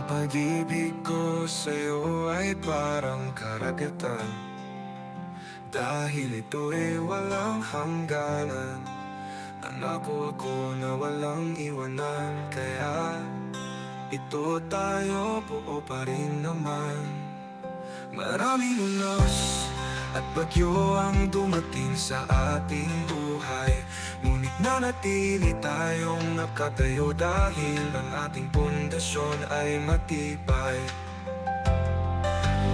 pag-ibig ko sa'yo ay parang karagatan, dahil ito'y walang hangganan. Nangako ako na walang iwanan, kaya ito tayo, buo pa rin naman. Maraming unos at bagyo ang dumating sa ating buhay, ngunit nanatili tayong nakatayo dahil ang ating pundasyon ay matibay.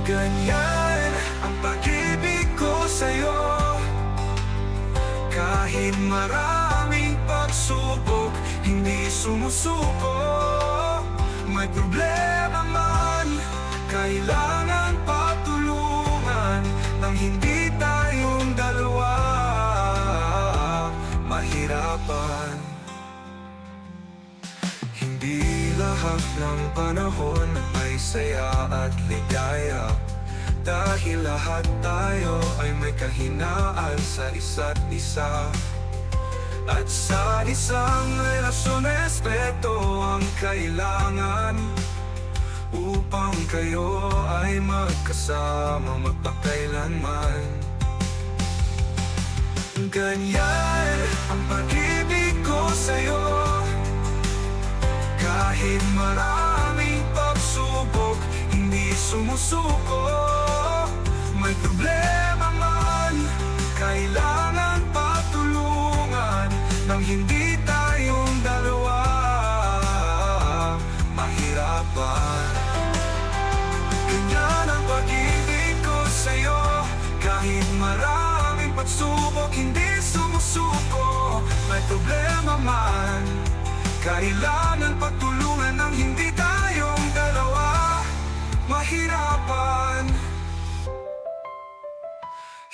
Ganyan ang pag-ibig ko sa'yo, kahit maraming pagsubok, hindi sumusuko. May problema man, kailangan patulungan, nang hindi tayong dalawa mahirapan. Hindi lahat ng panahon ay saya at ligaya, dahil lahat tayo ay may kahinaan sa isa't isa. At sa isang relasyon, respeto ang kailangan, upang kayo ay magkasama magpakailanman. Ganyan ang pag-ibig ko sa'yo, kahit maraming pagsubok, hindi sumusuko. May problema man, kailangan patulungan, nang hindi tayong dalawa mahirapan. Ganyan ang pag-ibig ko sa'yo, kahit maraming pagsubok, hindi sumusuko. May problema man, kailangan patulungan, nang hindi tayong dalawa mahirapan.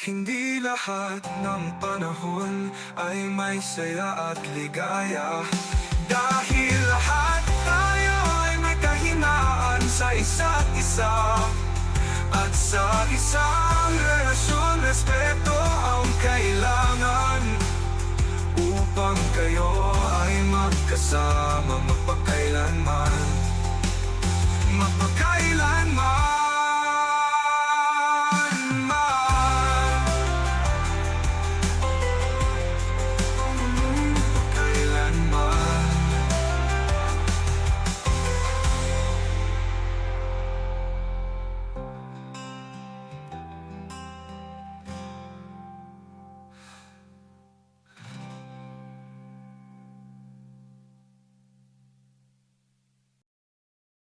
Hindi lahat ng panahon ay may saya at ligaya, dahil lahat tayo ay may kahinaan sa isa't isa. At sa isang relasyon, respeto ang kailangan, upang kayo ay magkasama